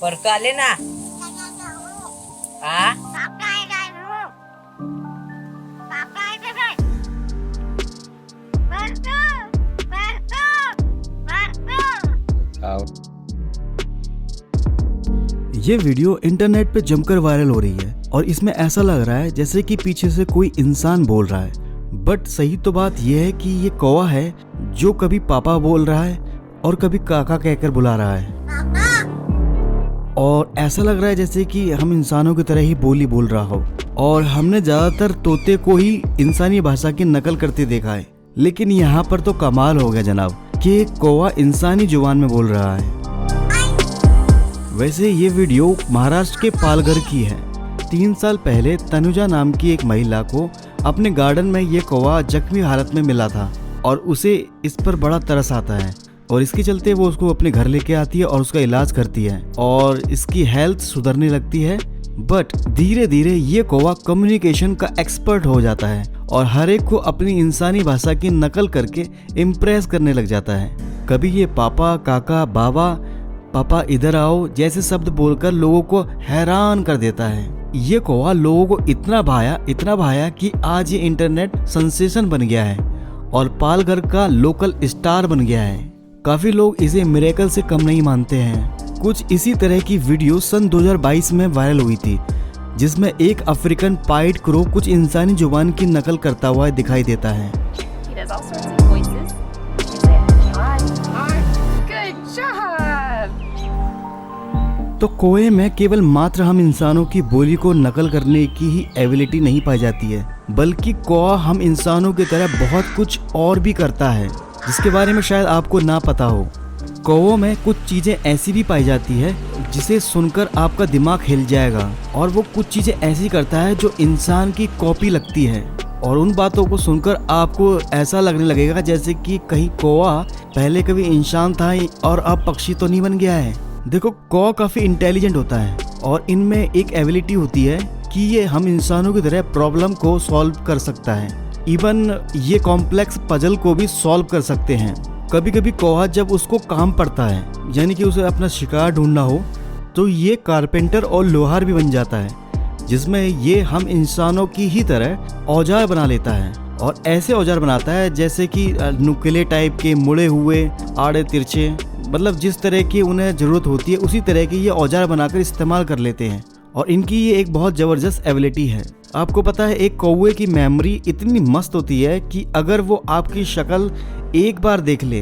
परका लेना हाँ ये वीडियो इंटरनेट पे जमकर वायरल हो रही है और इसमें ऐसा लग रहा है जैसे कि पीछे से कोई इंसान बोल रहा है। बट सही तो बात यह है कि ये कौवा है जो कभी पापा बोल रहा है और कभी काका कहकर बुला रहा है। और ऐसा लग रहा है जैसे कि हम इंसानों की तरह ही बोली बोल रहा हो। और हमने ज्यादातर तोते को ही इंसानी भाषा की नकल करते देखा है, लेकिन यहाँ पर तो कमाल हो गया जनाब कि कौवा इंसानी जुबान में बोल रहा है। वैसे ये वीडियो महाराष्ट्र के पालघर की है। 3 साल पहले तनुजा नाम की एक महिला को अपने गार्डन में ये कौवा जख्मी हालत में मिला था और उसे इस पर बड़ा तरस आता है और इसके चलते वो उसको अपने घर लेके आती है और उसका इलाज करती है और इसकी हेल्थ सुधरने लगती है। बट धीरे धीरे ये कौवा कम्युनिकेशन का एक्सपर्ट हो जाता है और हर एक को अपनी इंसानी भाषा की नकल करके इम्प्रेस करने लग जाता है। कभी ये पापा, काका, बाबा, पापा इधर आओ जैसे शब्द बोलकर लोगों को हैरान कर देता है। ये कौवा लोगों को इतना भाया कि आज ये इंटरनेट सेंसेशन बन गया है और पालघर का लोकल स्टार बन गया है। काफी लोग इसे मिरेकल से कम नहीं मानते हैं। कुछ इसी तरह की वीडियो सन 2022 में वायरल हुई थी जिसमें एक अफ्रीकन पाइड क्रो कुछ इंसानी जुबान की नकल करता हुआ दिखाई देता है। तो कौवे में केवल मात्र हम इंसानों की बोली को नकल करने की ही एबिलिटी नहीं पाई जाती है, बल्कि कौवा हम इंसानों की तरह बहुत कुछ और भी करता है जिसके बारे में शायद आपको ना पता हो। कौवों में कुछ चीजें ऐसी भी पाई जाती है जिसे सुनकर आपका दिमाग हिल जाएगा और वो कुछ चीजें ऐसी करता है जो इंसान की कॉपी लगती है और उन बातों को सुनकर आपको ऐसा लगने लगेगा जैसे कि कहीं कौवा पहले कभी इंसान था और अब पक्षी तो नहीं बन गया है। देखो, कौवा काफी इंटेलिजेंट होता है और इनमें एक एबिलिटी होती है कि ये हम इंसानों की तरह प्रॉब्लम को सॉल्व कर सकता है। इवन ये कॉम्प्लेक्स पजल को भी सॉल्व कर सकते हैं। कभी कभी कौवा जब उसको काम पड़ता है, यानी कि उसे अपना शिकार ढूंढना हो, तो ये कारपेंटर और लोहार भी बन जाता है जिसमें ये हम इंसानों की ही तरह औजार बना लेता है और ऐसे औजार बनाता है जैसे कि नुकीले टाइप के, मुड़े हुए, आड़े तिरछे, मतलब जिस तरह की उन्हें जरूरत होती है उसी तरह के ये औजार बनाकर इस्तेमाल कर लेते हैं। और इनकी ये एक बहुत जबरदस्त एबिलिटी है। आपको पता है एक कौवे की मेमोरी इतनी मस्त होती है कि अगर वो आपकी शक्ल एक बार देख ले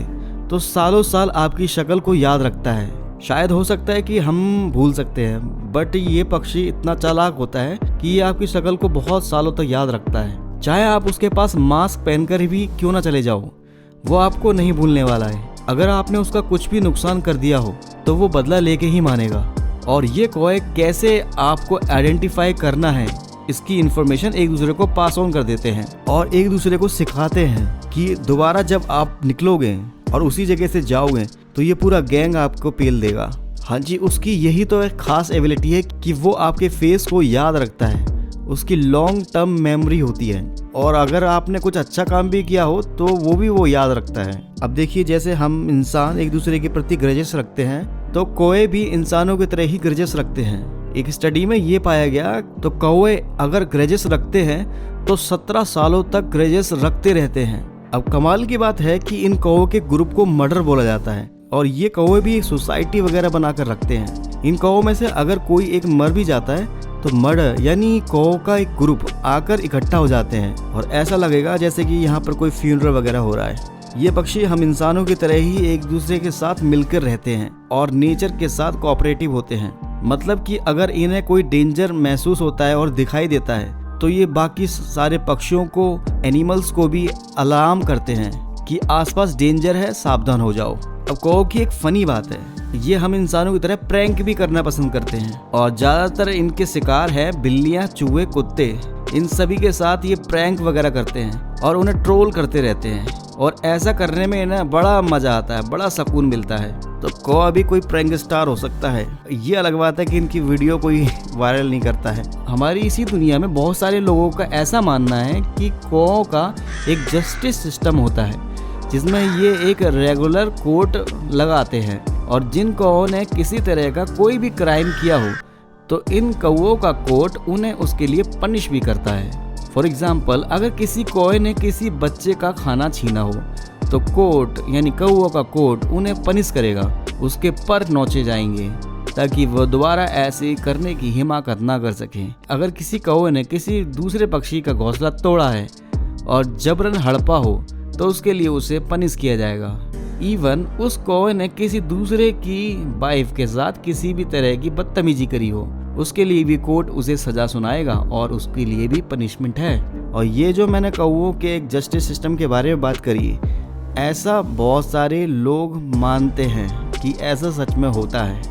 तो सालों साल आपकी शक्ल को याद रखता है। शायद हो सकता है कि हम भूल सकते हैं, बट ये पक्षी इतना चालाक होता है कि ये आपकी शक्ल को बहुत सालों तक याद रखता है। चाहे आप उसके पास मास्क पहनकर भी क्यों ना चले जाओ, वो आपको नहीं भूलने वाला है। अगर आपने उसका कुछ भी नुकसान कर दिया हो तो वो बदला लेके ही मानेगा। और ये कौवे कैसे आपको आइडेंटिफाई करना है इसकी इंफॉर्मेशन एक दूसरे को पास ऑन कर देते हैं और एक दूसरे को सिखाते हैं कि दोबारा जब आप निकलोगे और उसी जगह से जाओगे तो ये पूरा गैंग आपको पेल देगा। हाँ जी, उसकी यही तो एक खास एबिलिटी है कि वो आपके फेस को याद रखता है। उसकी लॉन्ग टर्म मेमोरी होती है और अगर आपने कुछ अच्छा काम भी किया हो तो वो याद रखता है। अब देखिए, जैसे हम इंसान एक दूसरे के प्रति ग्रजेस रखते हैं तो कौवे भी इंसानों की तरह ही ग्रजेस रखते हैं। एक स्टडी में ये पाया गया तो कौवे अगर ग्रजेस रखते हैं तो 17 सालों तक ग्रजेस रखते रहते हैं। अब कमाल की बात है कि इन कौवों के ग्रुप को मर्डर बोला जाता है और ये कौवे भी सोसाइटी वगैरह बनाकर रखते हैं। इन कौवों में से अगर कोई एक मर भी जाता है तो मर्डर यानी कौवों का एक ग्रुप आकर इकट्ठा हो जाते हैं और ऐसा लगेगा जैसे कि यहाँ पर कोई फ्यूनरल वगैरह हो रहा है। ये पक्षी हम इंसानों की तरह ही एक दूसरे के साथ मिलकर रहते हैं और नेचर के साथ कोऑपरेटिव होते हैं। मतलब कि अगर इन्हें कोई डेंजर महसूस होता है और दिखाई देता है तो ये बाकी सारे पक्षियों को, एनिमल्स को भी अलार्म करते हैं कि आसपास डेंजर है, सावधान हो जाओ। अब कौवे की एक फनी बात है, ये हम इंसानों की तरह प्रैंक भी करना पसंद करते हैं और ज्यादातर इनके शिकार है बिल्लियां, चूहे, कुत्ते। इन सभी के साथ ये प्रैंक वगैरह करते हैं और उन्हें ट्रोल करते रहते हैं और ऐसा करने में इन्हें बड़ा मजा आता है, बड़ा सुकून मिलता है। तो कौवा भी कोई प्रैंक स्टार हो सकता है। ये अलग बात है कि इनकी वीडियो कोई वायरल नहीं करता है। हमारी इसी दुनिया में बहुत सारे लोगों का ऐसा मानना है कि कौवों का एक जस्टिस सिस्टम होता है जिसमें ये एक रेगुलर कोर्ट लगाते हैं और जिन कौओं ने किसी तरह का कोई भी क्राइम किया हो तो इन कौओं का कोर्ट उन्हें उसके लिए पनिश भी करता है। फॉर एग्जाम्पल, अगर किसी कौए ने किसी बच्चे का खाना छीना हो तो कोर्ट यानी कौओं का कोर्ट उन्हें पनिश करेगा, उसके पर नोचे जाएंगे ताकि वह दोबारा ऐसे करने की हिम्मत ना कर सके। अगर किसी कौए ने किसी दूसरे पक्षी का घोंसला तोड़ा है और जबरन हड़पा हो तो उसके लिए उसे पनिश किया जाएगा। इवन उस कौए ने किसी दूसरे की वाइफ के साथ किसी भी तरह की बदतमीजी करी हो, उसके लिए भी कोर्ट उसे सजा सुनाएगा और उसके लिए भी पनिशमेंट है। और ये जो मैंने कौओं के एक जस्टिस सिस्टम के बारे में बात करी, ऐसा बहुत सारे लोग मानते हैं कि ऐसा सच में होता है,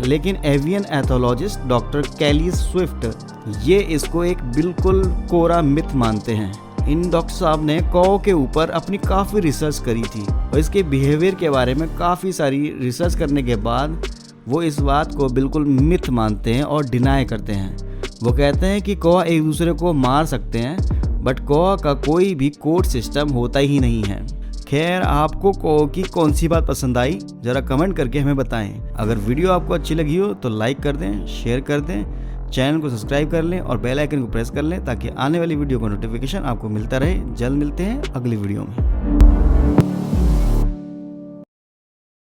लेकिन एवियन एथोलॉजिस्ट डॉक्टर कैली स्विफ्ट ये इसको एक बिल्कुल कोरा मिथ मानते हैं। इन डॉक्टर साहब ने कौओं के ऊपर अपनी काफ़ी रिसर्च करी थी और इसके बिहेवियर के बारे में काफ़ी सारी रिसर्च करने के बाद वो इस बात को बिल्कुल मिथ मानते हैं और डिनाई करते हैं। वो कहते हैं कि कौआ एक दूसरे को मार सकते हैं, बट कौआ का कोई भी कोर्ट सिस्टम होता ही नहीं है। खैर, आपको कौओं की कौन सी बात पसंद आई ज़रा कमेंट करके हमें बताएं। अगर वीडियो आपको अच्छी लगी हो तो लाइक कर दें, शेयर कर दें, चैनल को सब्सक्राइब कर लें और बेल आइकन को प्रेस कर लें ताकि आने वाली वीडियो का नोटिफिकेशन आपको मिलता रहे। जल्द मिलते हैं अगली वीडियो में।